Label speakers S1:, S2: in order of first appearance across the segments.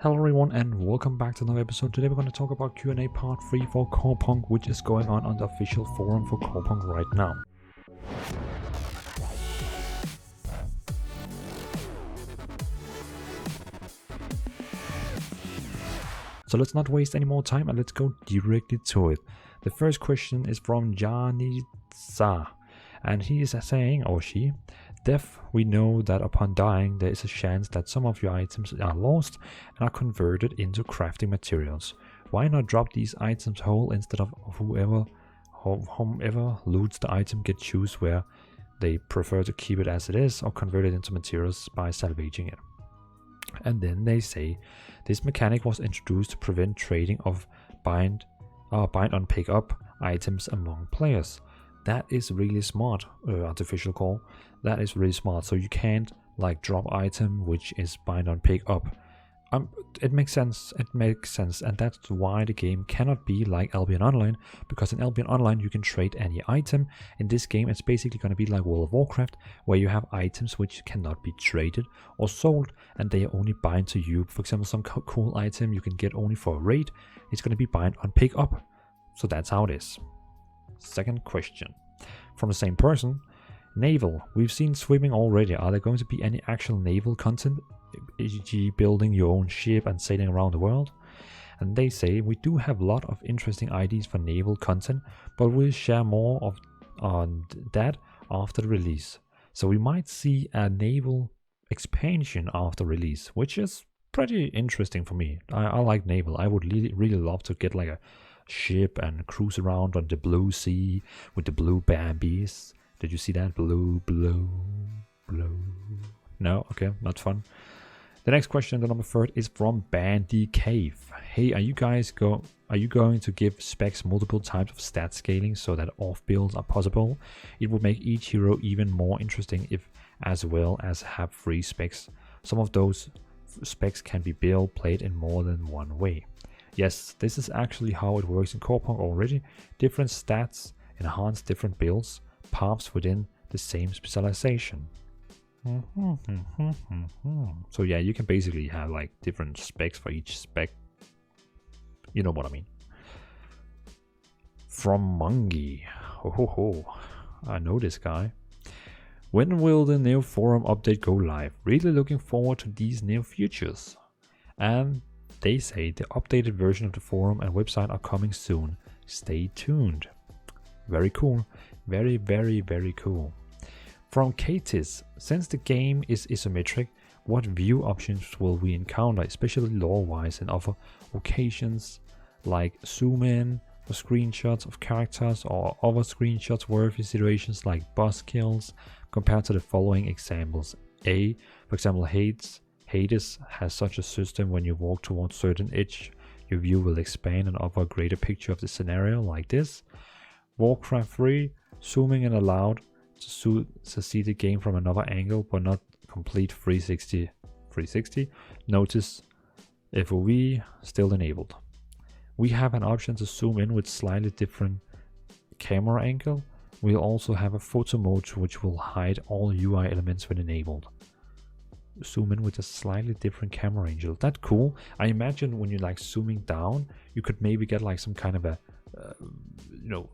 S1: Hello everyone and welcome back to another episode. Today we're going to talk about Q&A part 3 for Corepunk, which is going on the official forum for Corepunk right now. So let's not waste any more time and let's go directly to it. The first question is from Janitza, and he is saying, or she, Dev, we know that upon dying there is a chance that some of your items are lost and are converted into crafting materials. Why not drop these items whole instead of whomever loots the item get choose where they prefer to keep it as it is or convert it into materials by salvaging it. And then they say this mechanic was introduced to prevent trading of bind on pick up items among players. That is really smart, artificial core. That is really smart. So you can't like drop item which is bind on pick up. It makes sense. It makes sense, and that's why the game cannot be like Albion Online, because in Albion Online you can trade any item. In this game it's basically going to be like World of Warcraft, where you have items which cannot be traded or sold, and they only bind to you. For example, some cool item you can get only for a raid, it's going to be bind on pick up. So that's how it is. Second question from the same person. Naval, we've seen swimming already. Are there going to be any actual naval content, e.g. building your own ship and sailing around the world? And they say we do have a lot of interesting ideas for naval content, but we'll share more on that after the release. So we might see a naval expansion after release, which is pretty interesting for me. I like naval. I would really love to get like a ship and cruise around on the blue sea with the blue Bambies. Did you see that? Blue. No? Okay, not fun. The next question, the number 3, is from Bandy Cave. Hey, are you going to give specs multiple types of stat scaling so that off builds are possible? It would make each hero even more interesting if, as well as have free specs. Some of those specs can be played in more than one way. Yes, this is actually how it works in Corepunk already. Different stats enhance different builds, paths within the same specialization. So yeah, you can basically have like different specs for each spec. You know what I mean. From Mungi. I know this guy. When will the new forum update go live? Really looking forward to these new features. And they say the updated version of the forum and website are coming soon. Stay tuned. Very cool. Very cool. From Katis, since the game is isometric, what view options will we encounter, especially lore-wise, and other occasions like zoom in for screenshots of characters or other screenshots worthy situations like boss kills, compared to the following examples. A, for example, Hades has such a system. When you walk towards certain edge, your view will expand and offer a greater picture of the scenario like this. Warcraft 3, zooming in allowed to see the game from another angle but not complete 360. Notice FOV still enabled. We have an option to zoom in with slightly different camera angle. We'll also have a photo mode which will hide all UI elements when enabled. Zoom in with a slightly different camera angle. That's cool. I imagine when you're like zooming down, you could maybe get like some kind of a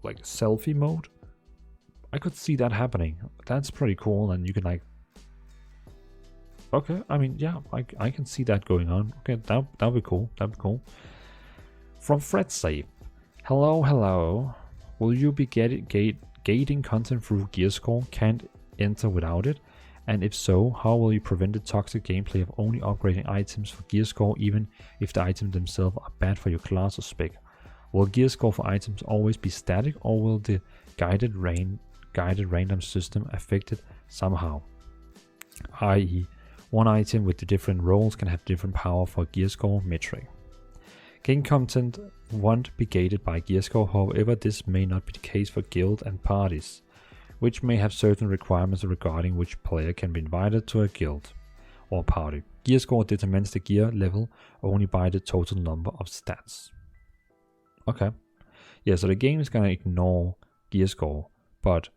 S1: like selfie mode. I could see that happening. That's pretty cool, and you can like, okay, I mean, yeah, I can see that going on. Okay, that'd be cool. From FredSafe, hello. Will you be gating content through Gearscore? Can't enter without it. And if so, how will you prevent the toxic gameplay of only upgrading items for Gearscore even if the items themselves are bad for your class or spec? Will Gearscore for items always be static, or will the guided random system affect it somehow? I.e., one item with the different roles can have different power for Gearscore metric. Game content won't be gated by Gearscore, however this may not be the case for guild and parties, which may have certain requirements regarding which player can be invited to a guild or party. Gearscore determines the gear level only by the total number of stats. Okay. Yeah, so the game is gonna ignore Gearscore, but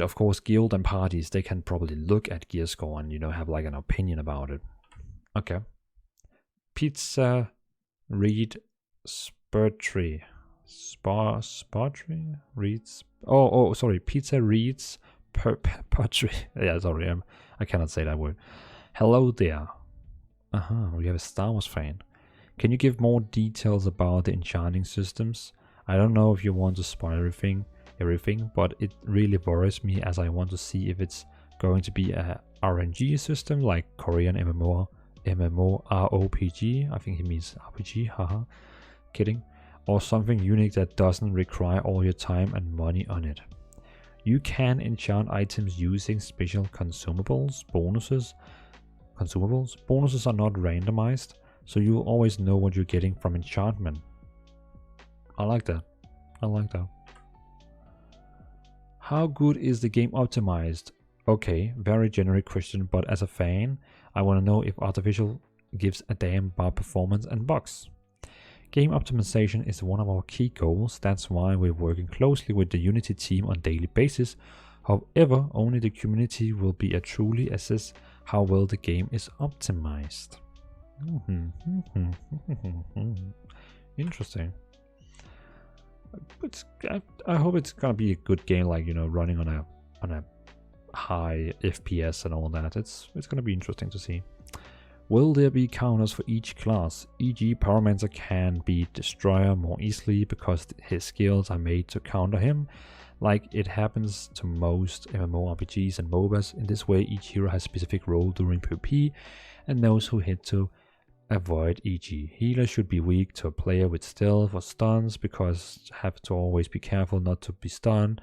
S1: of course guild and parties, they can probably look at Gearscore and have like an opinion about it. Okay. Pizza Reed Spurtree. Spurtree? Reeds. Oh, sorry. Pizza Reeds Pottery. Yeah, sorry. I cannot say that word. Hello there. We have a Star Wars fan. Can you give more details about the enchanting systems? I don't know if you want to spoil everything, but it really worries me as I want to see if it's going to be a RNG system like Korean MMORPG. I think he means RPG, haha. Kidding. Or something unique that doesn't require all your time and money on it. You can enchant items using special consumables. Bonuses are not randomized, so you'll always know what you're getting from enchantment. I like that. How good is the game optimized? Okay, very generic question, but as a fan, I want to know if artificial gives a damn about performance and bugs. Game optimization is one of our key goals. That's why we're working closely with the Unity team on a daily basis. However, only the community will be able to truly assess how well the game is optimized. Interesting. I hope it's gonna be a good game, like, you know, running on a high FPS and all that. It's gonna be interesting to see. Will there be counters for each class? E.g. Pyromancer can beat Destroyer more easily because his skills are made to counter him, like it happens to most MMORPGs and MOBAs. In this way, each hero has a specific role during PvP and knows who hit to avoid. E.g. healer should be weak to a player with stealth or stuns because have to always be careful not to be stunned,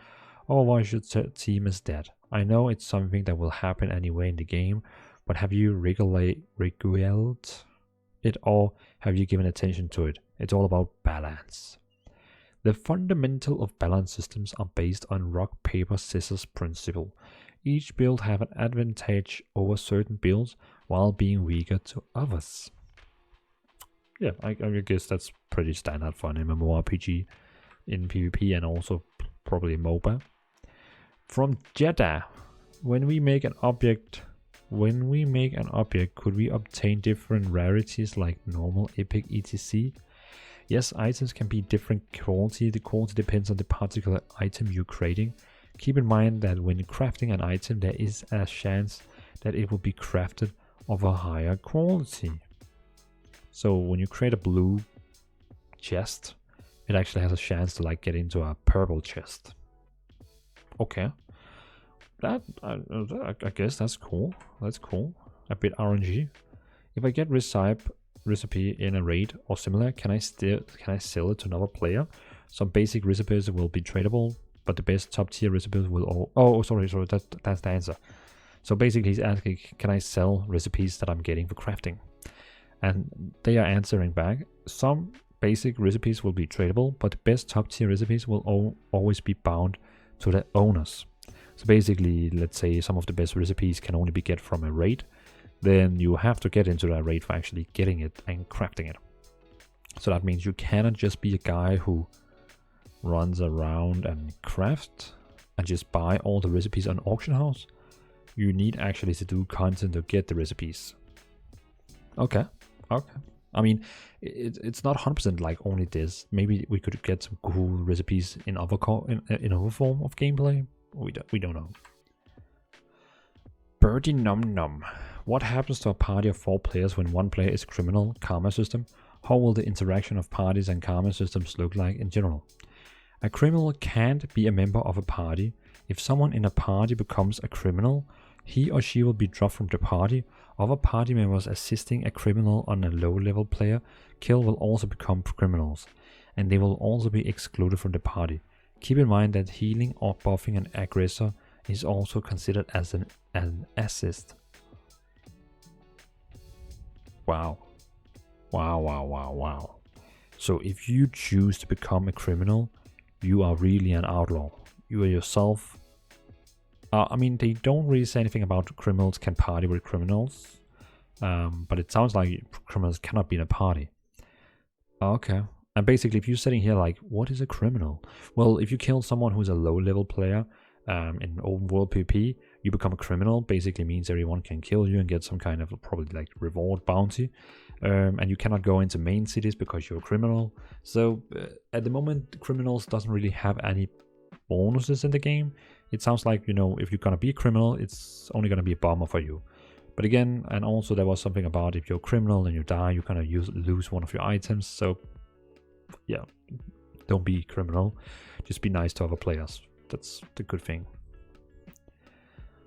S1: otherwise your team is dead. I know it's something that will happen anyway in the game, but have you regulated it, or have you given attention to it? It's all about balance. The fundamental of balance systems are based on rock, paper, scissors principle. Each build have an advantage over certain builds while being weaker to others. Yeah, I guess that's pretty standard for an MMORPG in PvP and also probably MOBA. From Jeddah, when we make an object, could we obtain different rarities like normal, epic, etc? Yes, items can be different quality. The quality depends on the particular item you're creating. Keep in mind that when crafting an item, there is a chance that it will be crafted of a higher quality. So when you create a blue chest, it actually has a chance to like get into a purple chest. Okay. That I guess that's cool. That's cool. A bit RNG. If I get recipe in a raid or similar, can I sell it to another player? Some basic recipes will be tradable, but the best top tier recipes will all. Oh, sorry. That's the answer. So basically, he's asking, can I sell recipes that I'm getting for crafting? And they are answering back. Some basic recipes will be tradable, but the best top tier recipes will always be bound to the owners. So basically, let's say some of the best recipes can only be get from a raid, then you have to get into that raid for actually getting it and crafting it. So that means you cannot just be a guy who runs around and craft and just buy all the recipes on auction house. You need actually to do content to get the recipes. Okay. I mean, it's not 100% like only this. Maybe we could get some cool recipes in other form of gameplay. We don't know. Birdie Num Num. What happens to a party of 4 players when one player is criminal? Karma system. How will the interaction of parties and karma systems look like in general? A criminal can't be a member of a party. If someone in a party becomes a criminal, he or she will be dropped from the party. Other party members assisting a criminal on a low-level player kill will also become criminals, and they will also be excluded from the party. Keep in mind that healing or buffing an aggressor is also considered as an assist. Wow. So if you choose to become a criminal, you are really an outlaw. You are yourself. I mean, they don't really say anything about criminals can party with criminals, but it sounds like criminals cannot be in a party. Okay. And basically, if you're sitting here like, what is a criminal? Well, if you kill someone who's a low-level player in open world PvP, You become a criminal, basically means everyone can kill you and get some kind of probably like reward bounty. And you cannot go into main cities because you're a criminal. So at the moment, criminals doesn't really have any bonuses in the game. It sounds like, you know, if you're gonna be a criminal, it's only gonna be a bummer for you. But again, and also there was something about if you're a criminal and you die, you kind of lose one of your items. So yeah, don't be criminal. Just be nice to other players. That's the good thing.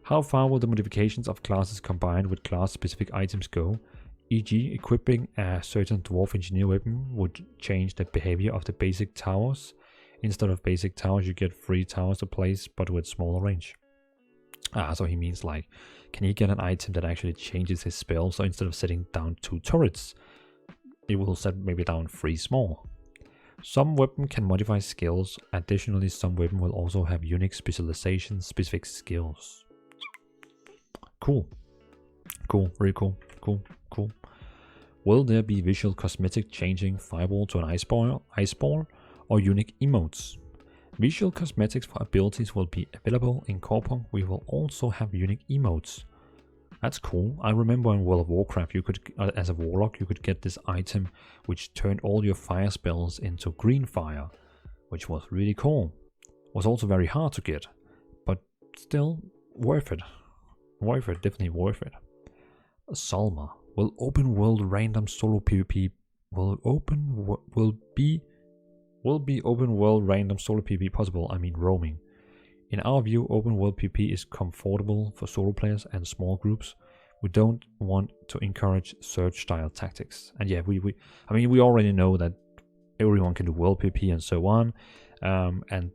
S1: How far will the modifications of classes combined with class-specific items go? E.g., equipping a certain dwarf engineer weapon would change the behavior of the basic towers. Instead of basic towers, you get 3 towers to place, but with smaller range. So he means like, can he get an item that actually changes his spell? So instead of setting down 2 turrets, it will set maybe down 3 small. Some weapon can modify skills. Additionally, some weapon will also have unique specialization specific skills. Cool. Cool, very cool. Cool. Will there be visual cosmetic changing fireball to an ice ball, or unique emotes? Visual cosmetics for abilities will be available in Corepunk. We will also have unique emotes. That's cool. I remember in World of Warcraft, you could, as a warlock, you could get this item which turned all your fire spells into green fire, which was really cool. Was also very hard to get, but still worth it. Definitely worth it. Salma. Will open world random solo PvP will be open world random solo PvP possible? I mean roaming. In our view, open world PvP is comfortable for solo players and small groups. We don't want to encourage search style tactics. And yeah, I mean we already know that everyone can do world PvP and so on. And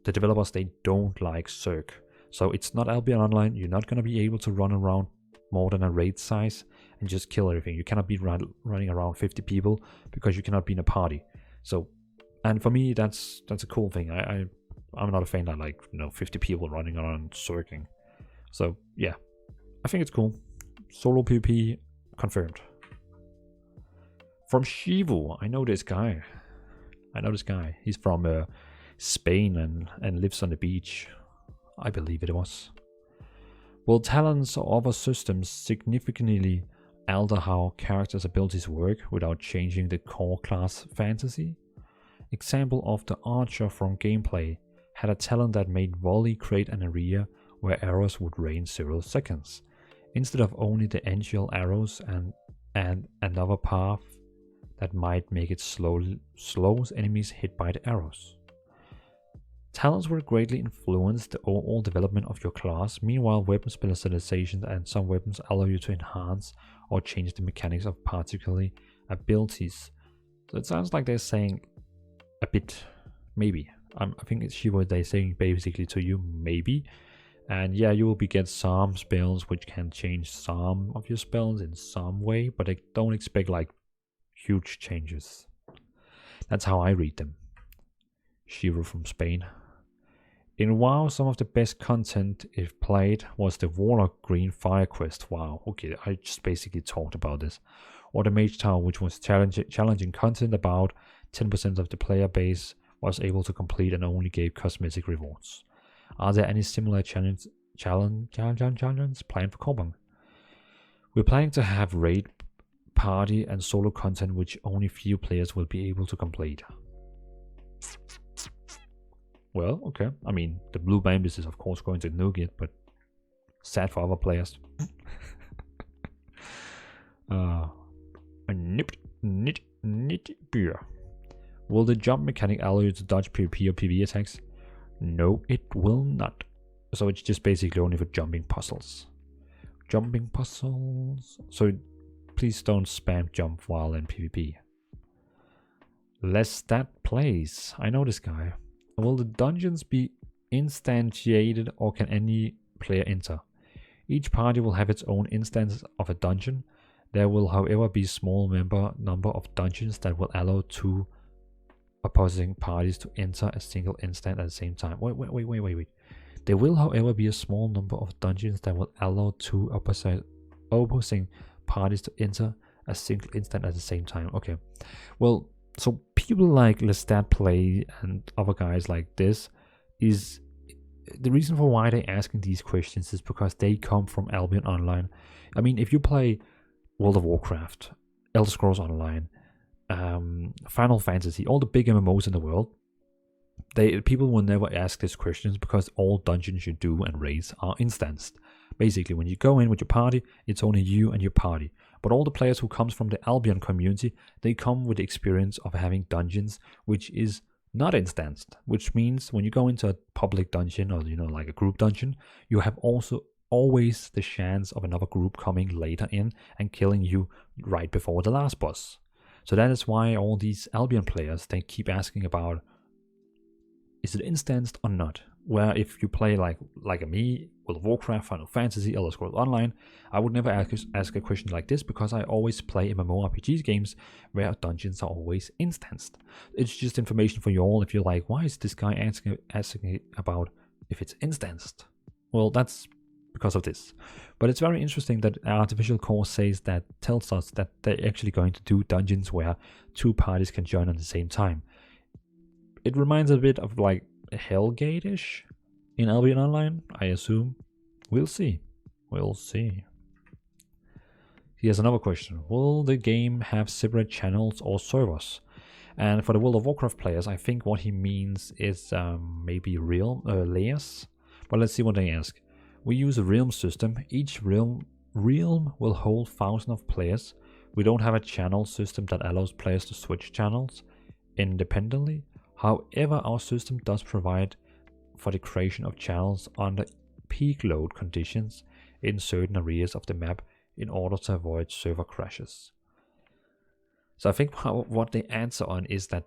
S1: the developers, they don't like Zerg. So it's not Albion Online. You're not gonna be able to run around more than a raid size and just kill everything. You cannot be running around 50 people because you cannot be in a party. So, and for me, that's a cool thing. I'm not a fan of like 50 people running around circling. So yeah, I think it's cool. Solo PvP confirmed. From Shivu, I know this guy. He's from Spain and lives on the beach. I believe it was. Will talents or other systems significantly alter how characters' abilities work without changing the core class fantasy? Example of the archer from gameplay had a talent that made volley create an area where arrows would rain 0 seconds, instead of only the initial arrows and another path that might make it slows enemies hit by the arrows. Talents will greatly influence the overall development of your class. Meanwhile, weapon specialization and some weapons allow you to enhance or change the mechanics of particular abilities. So it sounds like they're saying a bit, maybe. I think it's what they're saying basically to you, maybe. And yeah, you will get some spells which can change some of your spells in some way, but I don't expect like huge changes. That's how I read them. Shiro from Spain. In WoW, some of the best content, if played, was the Warlock Green Fire quest. Wow, okay, I just basically talked about this. Or the Mage Tower, which was challenging content. About 10% of the player base was able to complete and only gave cosmetic rewards. Are there any similar challenges planned for Corepunk? We're planning to have raid, party, and solo content which only few players will be able to complete. Well, okay. I mean, the Blue Bambus is of course going to nuke it, but sad for other players. Will the jump mechanic allow you to dodge PvP or PvE attacks? No, it will not. So it's just basically only for jumping puzzles. So please don't spam jump while in PvP. Lestat plays. I know this guy. Will the dungeons be instantiated or can any player enter? Each party will have its own instance of a dungeon. There will however be a small number of dungeons that will allow 2 opposing parties to enter a single instant at the same time. Wait. There will however be a small number of dungeons that will allow 2 opposing parties to enter a single instant at the same time. Okay. Well, so people like Lestat Play and other guys like this is the reason for why they're asking these questions is because they come from Albion Online. I mean, if you play World of Warcraft, Elder Scrolls Online, Final Fantasy, all the big MMOs in the world, people will never ask these questions because all dungeons you do and raids are instanced. Basically, when you go in with your party, it's only you and your party. But all the players who comes from the Albion community, they come with the experience of having dungeons which is not instanced, which means when you go into a public dungeon or like a group dungeon, you have also always the chance of another group coming later in and killing you right before the last boss. So that is why all these Albion players, they keep asking about, is it instanced or not? Where if you play like me, World of Warcraft, Final Fantasy, Elder Scrolls Online, I would never ask a question like this because I always play MMORPG games where dungeons are always instanced. It's just information for you all if you're like, why is this guy asking about if it's instanced? Well, that's because of this. But it's very interesting that Artificial Core tells us that they're actually going to do dungeons where two parties can join at the same time. It reminds a bit of like Hellgate-ish in Albion Online, I assume. We'll see. Here's another question. Will the game have separate channels or servers? And for the World of Warcraft players, I think what he means is maybe layers. But let's see what they ask. We use a realm system. Each realm will hold thousands of players. We don't have a channel system that allows players to switch channels independently. However, our system does provide for the creation of channels under peak load conditions in certain areas of the map in order to avoid server crashes. So I think what they answer on is that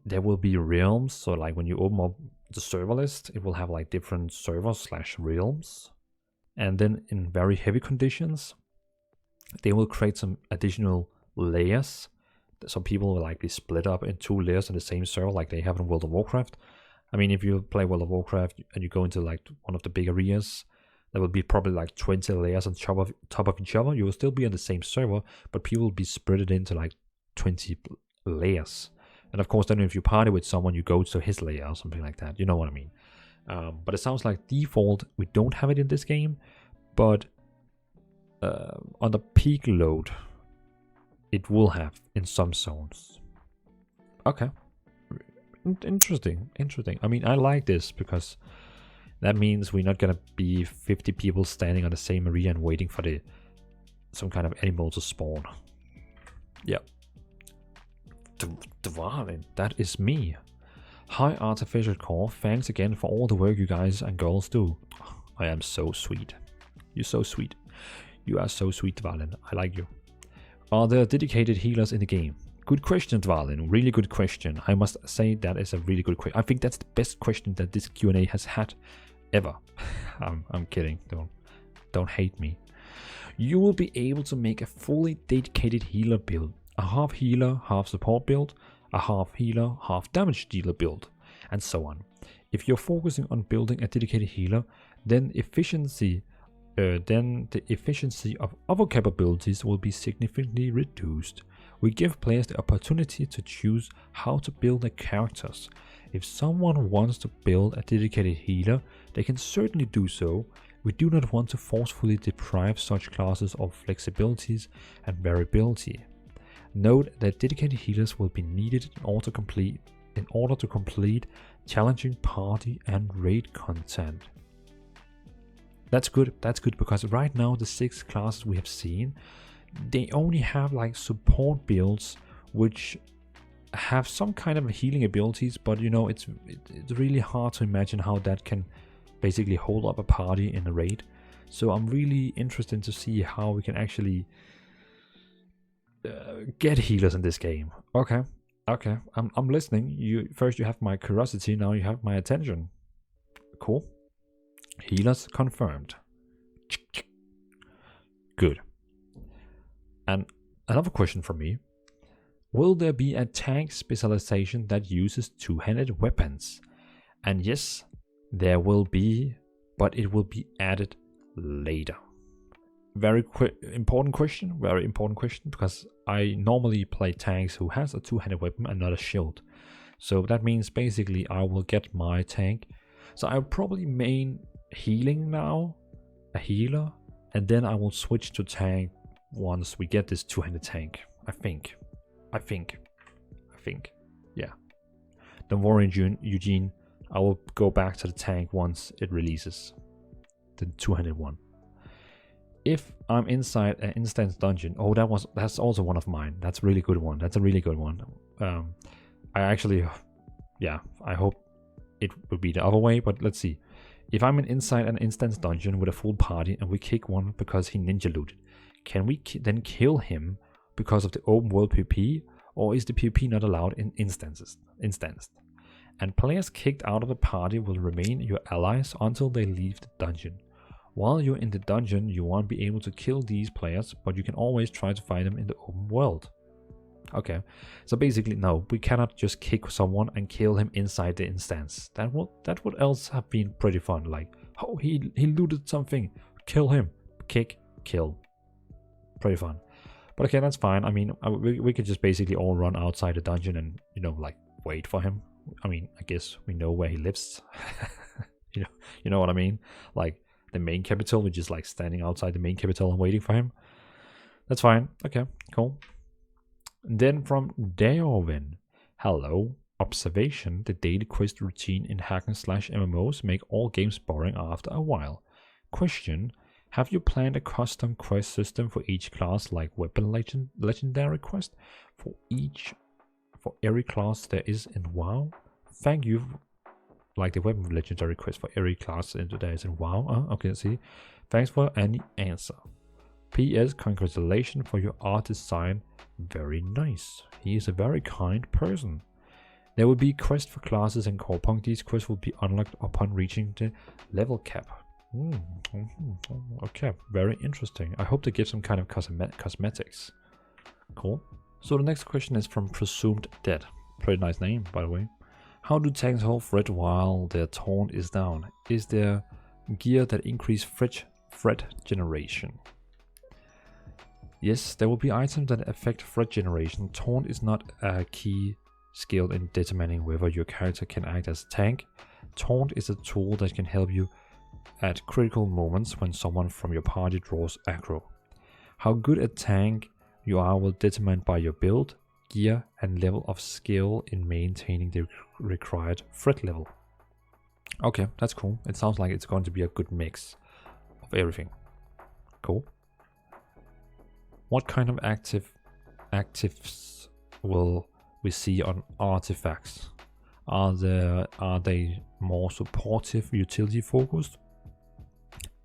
S1: there will be realms. So like when you open up the server list, it will have like different servers/realms. And then in very heavy conditions, they will create some additional layers. Some people will likely split up in 2 layers on the same server like they have in World of Warcraft. I mean, if you play World of Warcraft and you go into like one of the big areas, there will be probably like 20 layers on top of each other. You will still be on the same server, but people will be spread into like 20 layers. And of course, then if you party with someone, you go to his layer or something like that. You know what I mean? But it sounds like default, we don't have it in this game, but on the peak load, it will have in some zones. Okay. Interesting. I mean, I like this because that means we're not gonna be 50 people standing on the same area and waiting for some kind of animal to spawn. Yeah. Dvalin, that is me. Hi Artificial Core, thanks again for all the work you guys and girls do. I am so sweet. You're so sweet. You are so sweet, Dvalin. I like you. Are there dedicated healers in the game? Good question, Dvalin. Really good question. I must say that is a really good question. I think that's the best question that this Q&A has had ever. I'm kidding. Don't hate me. You will be able to make a fully dedicated healer build. A half healer, half support build. A half healer, half damage dealer build. And so on. If you're focusing on building a dedicated healer, then the efficiency of other capabilities will be significantly reduced. We give players the opportunity to choose how to build their characters. If someone wants to build a dedicated healer, they can certainly do so. We do not want to forcefully deprive such classes of flexibilities and variability. Note that dedicated healers will be needed in order to complete challenging party and raid content. That's good because right now the 6 classes we have seen, they only have like support builds which have some kind of healing abilities, but it's really hard to imagine how that can basically hold up a party in a raid. So I'm really interested to see how we can actually get healers in this game. Okay, I'm listening. You have my curiosity, now you have my attention. Cool. Healers confirmed. Good. And another question from me. Will there be a tank specialization that uses 2-handed weapons? And yes, there will be, but it will be added later. Very important question because I normally play tanks who has a 2-handed weapon and not a shield. So that means basically I will get my tank So I'll probably main healing now, a healer, and then I will switch to tank once we get this two-handed tank. I think. Yeah. Don't worry, Eugene. I will go back to the tank once it releases. The two-handed one. If I'm inside an instance dungeon, oh, that's also one of mine. That's a really good one. That's a really good one. I actually, yeah, I hope it would be the other way, but let's see. If I'm inside an instance dungeon with a full party and we kick one because he ninja looted, can we then kill him because of the open world PvP, or is the PvP not allowed in instanced? And players kicked out of the party will remain your allies until they leave the dungeon. While you're in the dungeon, you won't be able to kill these players, but you can always try to find them in the open world. Okay, so basically, no, we cannot just kick someone and kill him inside the instance. That would else have been pretty fun. Like, oh, he looted something, kill him, kick, kill. Pretty fun. But okay, that's fine. I mean, we could just basically all run outside the dungeon and, you know, like, wait for him. I mean, I guess we know where he lives. you know what I mean? Like, the main capital, we're just like standing outside the main capital and waiting for him. That's fine. Okay, cool. Then from Dvalin, hello. Observation: the daily quest routine in hack and slash MMOs make all games boring after a while. Question: have you planned a custom quest system for each class, like weapon legendary quest for every class there is in WoW? Thank you. Like the weapon legendary quest for every class there is in WoW. Okay, let's see. Thanks for any answer. P.S. Congratulations for your art design. Very nice. He is a very kind person. There will be quests for classes in Corepunk. These quests will be unlocked upon reaching the level cap. Okay, very interesting. I hope they give some kind of cosmetics. Cool. So the next question is from Presumed Dead. Pretty nice name, by the way. How do tanks hold threat while their taunt is down? Is there gear that increase threat generation? Yes, there will be items that affect threat generation. Taunt is not a key skill in determining whether your character can act as a tank. Taunt is a tool that can help you at critical moments when someone from your party draws aggro. How good a tank you are will determine by your build, gear, and level of skill in maintaining the required threat level. Okay, that's cool. It sounds like it's going to be a good mix of everything. Cool. What kind of actives will we see on artifacts? Are they more supportive, utility focused?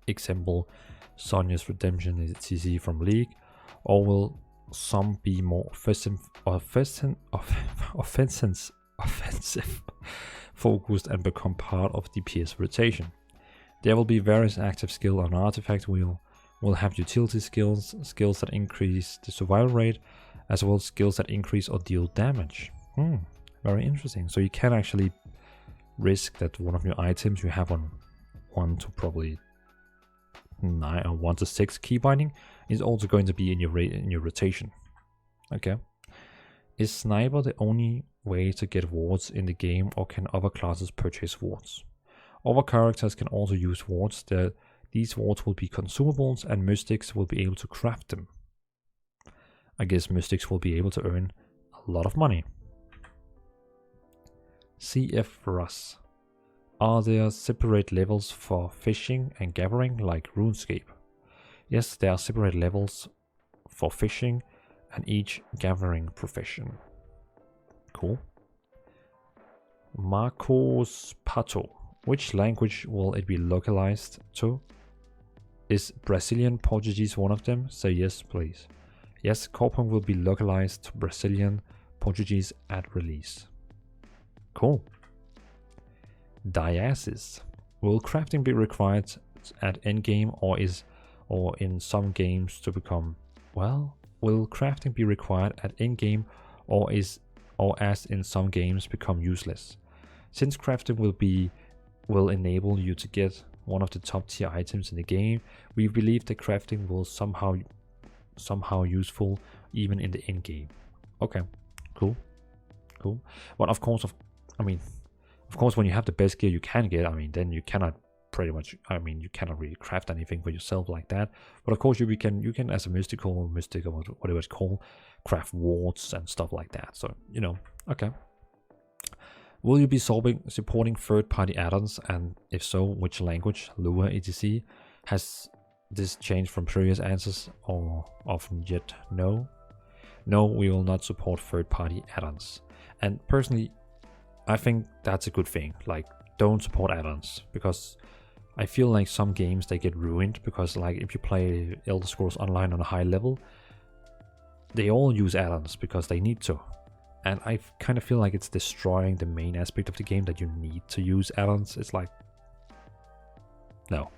S1: Example, Sonya's Redemption is TC from League, or will some be more offensive focused and become part of DPS rotation? There will be various active skill on artifacts. We'll have utility skills that increase the survival rate, as well as skills that increase or deal damage. Very interesting. So you can actually risk that one of your items you have on 1 to probably 9 or 1 to 6 key binding is also going to be in your rotation. Okay. Is sniper the only way to get wards in the game, or can other classes purchase wards? Other characters can also use wards. These wards will be consumables, and mystics will be able to craft them. I guess mystics will be able to earn a lot of money. CF Russ. Are there separate levels for fishing and gathering like RuneScape? Yes, there are separate levels for fishing and each gathering profession. Cool. Marcos Pato. Which language will it be localized to? Is Brazilian Portuguese one of them? Say yes, please. Yes, Corepunk will be localized to Brazilian Portuguese at release. Cool. Diasis. Will crafting be required at endgame or in some games to become, well, will crafting be required at endgame or as in some games become useless? Since crafting will enable you to get one of the top tier items in the game, we believe that crafting will somehow useful even in the end game. Okay, cool. But of course, I mean, Of course, when you have the best gear you can get, I mean, then you cannot pretty much, I mean, you cannot really craft anything for yourself like that. But of course, you can as a mystic or whatever it's called, craft wards and stuff like that. So, you know, okay. Will you be supporting third-party add-ons, and if so, which language, Lua, etc.? Has this changed from previous answers, or often yet no? No, we will not support third-party add-ons. And personally, I think that's a good thing. Like, don't support add-ons, because I feel like some games, they get ruined, because like if you play Elder Scrolls Online on a high level, they all use add-ons because they need to. And I kind of feel like it's destroying the main aspect of the game, that you need to use add-ons. It's like, no.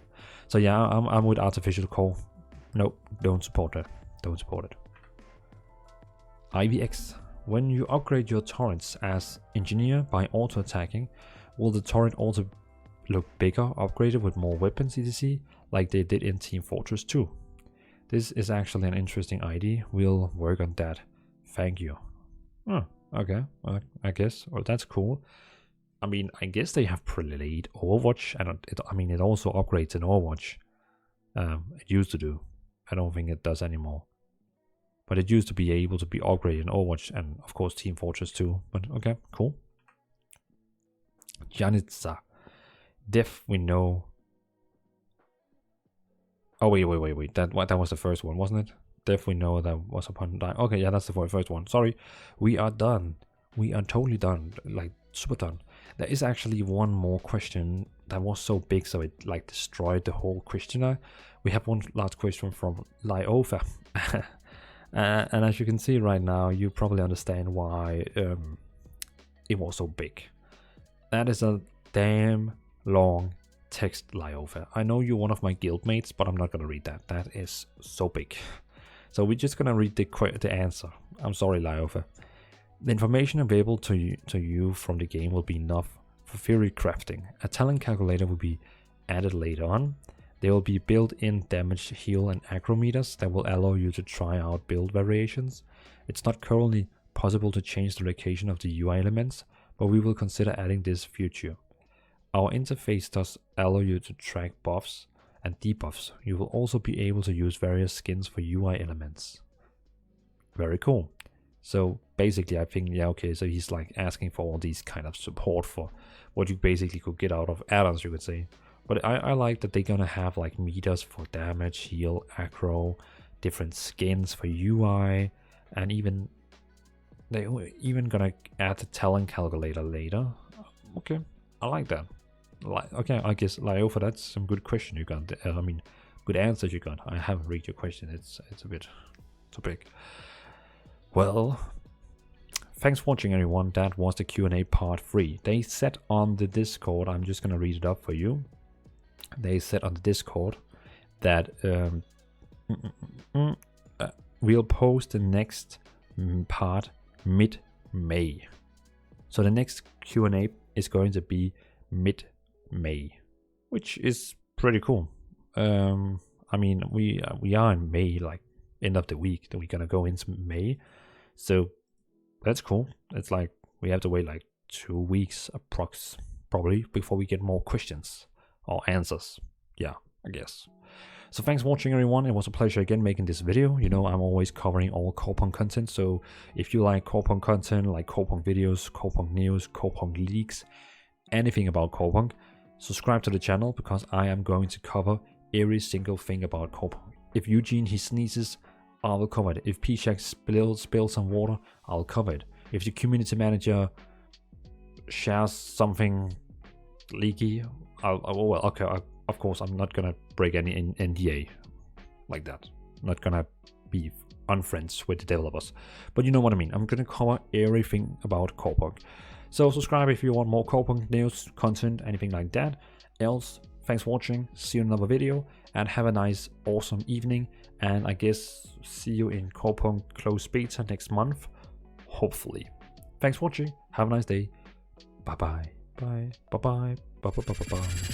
S1: So yeah, I'm with Artificial Core. Nope, don't support that. Don't support it. IVX. When you upgrade your turrets as engineer by auto-attacking, will the turret also look bigger, upgraded with more weapons, etc., like they did in Team Fortress 2? This is actually an interesting idea. We'll work on that. Thank you. Oh, okay, I guess. Well, that's cool. I mean, I guess they have played Overwatch, and it also upgrades in Overwatch. It used to do. I don't think it does anymore. But it used to be able to be upgraded in Overwatch, and of course Team Fortress 2. But okay, cool. Janitza. Def, we know. Oh, wait. That was the first one, wasn't it? Def, we know that was upon dying. Okay, yeah, that's the first one. Sorry. We are done. We are totally done. Like, super done. There is actually one more question that was so big, so it like destroyed the whole questionnaire. We have one last question from LoFi. And as you can see right now, you probably understand why it was so big. That is a damn long text, LoFi. I know you're one of my guildmates, but I'm not gonna read that. That is so big. So we're just gonna read the answer. I'm sorry, LoFi. The information available to you from the game will be enough for theory crafting. A talent calculator will be added later on. There will be built-in damage, heal, and aggro meters that will allow you to try out build variations. It's not currently possible to change the location of the UI elements, but we will consider adding this future. Our interface does allow you to track buffs and debuffs. You will also be able to use various skins for UI elements. Very cool. So basically, I think, yeah, okay, so he's like asking for all these kind of support for what you basically could get out of add-ons, you could say. But I like that they're gonna have like meters for damage, heal, aggro, different skins for UI, and even they're even gonna add the talent calculator later. Okay, I like that. Okay, I guess LoFi, that's some good question you got. I mean, good answers you got. I haven't read your question. It's a bit too big. Well, thanks for watching, everyone. That was the Q&A part 3. They said on the Discord, I'm just gonna read it up for you. They said on the Discord that we'll post the next part mid-May. So the next Q&A is going to be mid-May, which is pretty cool. I mean, we are in May, like end of the week, then we're gonna go into May. So that's cool. It's like we have to wait like 2 weeks approx, probably, before we get more questions or answers. Yeah, I guess. So thanks for watching, everyone. It was a pleasure again making this video. You know, I'm always covering all Corepunk content. So if you like Corepunk content, like Corepunk videos, Corepunk news, Corepunk leaks, anything about Corepunk, subscribe to the channel, because I am going to cover every single thing about Corepunk. If Eugene, he sneezes, I will cover it. If P-Shack spills some water, I'll cover it. If the community manager shares something leaky, of course, I'm not gonna break any NDA like that. I'm not gonna be unfriends with the developers. But you know what I mean. I'm gonna cover everything about Corepunk. So subscribe if you want more Corepunk news, content, anything like that. Else, thanks for watching. See you in another video, and have a nice, awesome evening. And I guess see you in Corepunk closed beta next month, hopefully. Thanks for watching. Have a nice day. Bye bye. Bye bye bye bye bye bye bye.